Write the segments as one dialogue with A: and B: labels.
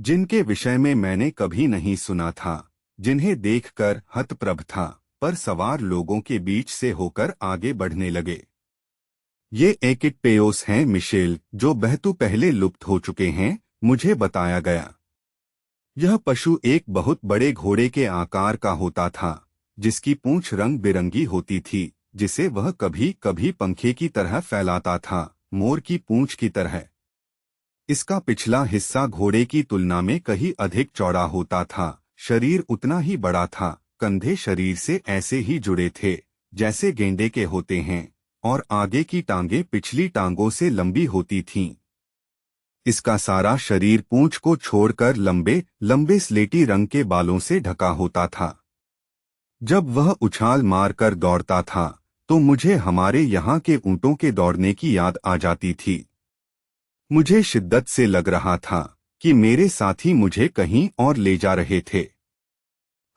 A: जिनके विषय में मैंने कभी नहीं सुना था, जिन्हें देखकर हतप्रभ था, पर सवार लोगों के बीच से होकर आगे बढ़ने लगे। ये एकिटपेयोस हैं मिशेल, जो बहुतु पहले लुप्त हो चुके हैं, मुझे बताया गया। यह पशु एक बहुत बड़े घोड़े के आकार का होता था, जिसकी पूंछ रंग बिरंगी होती थी, जिसे वह कभी कभी पंखे की तरह फैलाता था, मोर की पूंछ की तरह। इसका पिछला हिस्सा घोड़े की तुलना में कहीं अधिक चौड़ा होता था, शरीर उतना ही बड़ा था, कंधे शरीर से ऐसे ही जुड़े थे जैसे गेंडे के होते हैं, और आगे की टांगें पिछली टांगों से लंबी होती थीं। इसका सारा शरीर पूंछ को छोड़कर लंबे लंबे स्लेटी रंग के बालों से ढका होता था। जब वह उछाल मारकर दौड़ता था तो मुझे हमारे यहाँ के ऊँटों के दौड़ने की याद आ जाती थी। मुझे शिद्दत से लग रहा था कि मेरे साथी मुझे कहीं और ले जा रहे थे।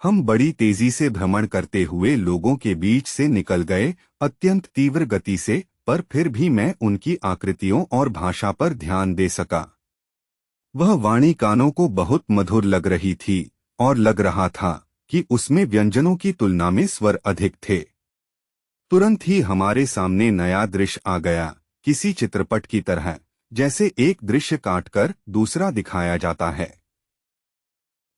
A: हम बड़ी तेजी से भ्रमण करते हुए लोगों के बीच से निकल गए, अत्यंत तीव्र गति से, पर फिर भी मैं उनकी आकृतियों और भाषा पर ध्यान दे सका। वह वाणी कानों को बहुत मधुर लग रही थी, और लग रहा था कि उसमें व्यंजनों की तुलना में स्वर अधिक थे। तुरंत ही हमारे सामने नया दृश्य आ गया, किसी चित्रपट की तरह, जैसे एक दृश्य काटकर दूसरा दिखाया जाता है।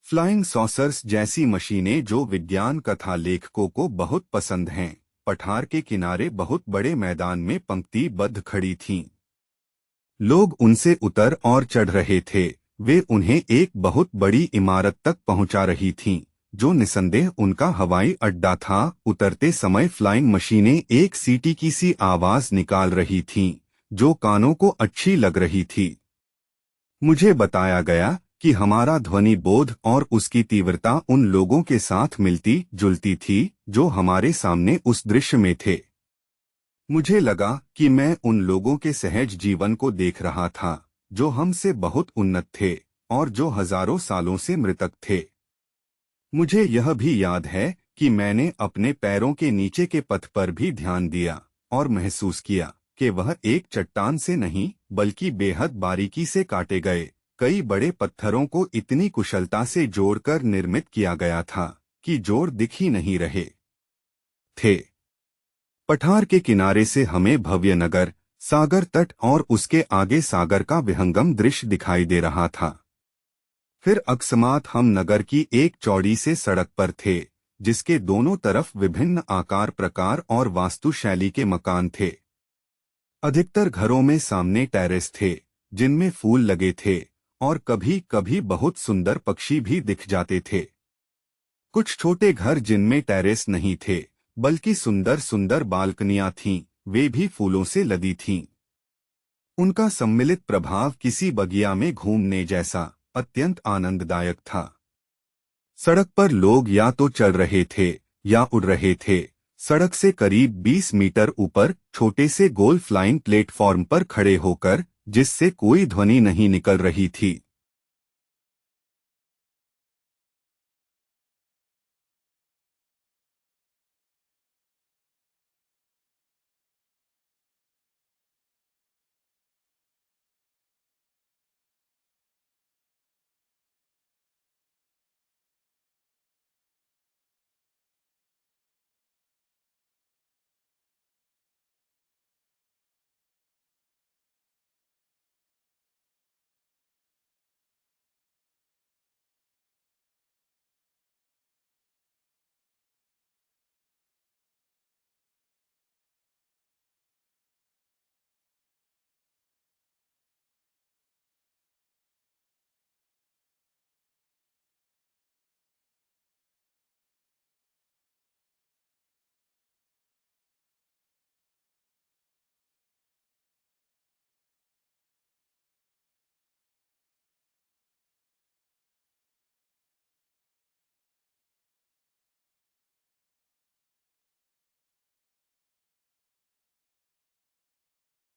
A: फ्लाइंग सॉसर्स जैसी मशीनें जो विज्ञान कथा लेखकों को बहुत पसंद हैं, पठार के किनारे बहुत बड़े मैदान में पंक्तिबद्ध खड़ी थीं। लोग उनसे उतर और चढ़ रहे थे, वे उन्हें एक बहुत बड़ी इमारत तक पहुंचा रही थीं, जो निसंदेह उनका हवाई अड्डा था। उतरते समय फ्लाइंग मशीनें एक सीटी की सी आवाज निकाल रही थीं, जो कानों को अच्छी लग रही थी। मुझे बताया गया कि हमारा ध्वनि बोध और उसकी तीव्रता उन लोगों के साथ मिलती जुलती थी जो हमारे सामने उस दृश्य में थे। मुझे लगा कि मैं उन लोगों के सहज जीवन को देख रहा था, जो हमसे बहुत उन्नत थे और जो हजारों सालों से मृतक थे। मुझे यह भी याद है कि मैंने अपने पैरों के नीचे के पथ पर भी ध्यान दिया और महसूस किया कि वह एक चट्टान से नहीं, बल्कि बेहद बारीकी से काटे गए कई बड़े पत्थरों को इतनी कुशलता से जोड़कर निर्मित किया गया था कि जोड़ दिख ही नहीं रहे थे। पठार के किनारे से हमें भव्य नगर, सागर तट और उसके आगे सागर का विहंगम दृश्य दिखाई दे रहा था। फिर अकस्मात हम नगर की एक चौड़ी से सड़क पर थे, जिसके दोनों तरफ विभिन्न आकार प्रकार और वास्तुशैली के मकान थे। अधिकतर घरों में सामने टेरेस थे, जिनमें फूल लगे थे, और कभी कभी बहुत सुंदर पक्षी भी दिख जाते थे। कुछ छोटे घर जिनमें टेरेस नहीं थे, बल्कि सुंदर सुंदर बालकनियां थीं, वे भी फूलों से लदी थीं। उनका सम्मिलित प्रभाव किसी बगिया में घूमने जैसा अत्यंत आनंददायक था। सड़क पर लोग या तो चल रहे थे या उड़ रहे थे। सड़क से करीब 20 मीटर ऊपर छोटे से गोल फ्लाइंग प्लेटफॉर्म पर खड़े होकर, जिससे कोई ध्वनि नहीं निकल रही थी,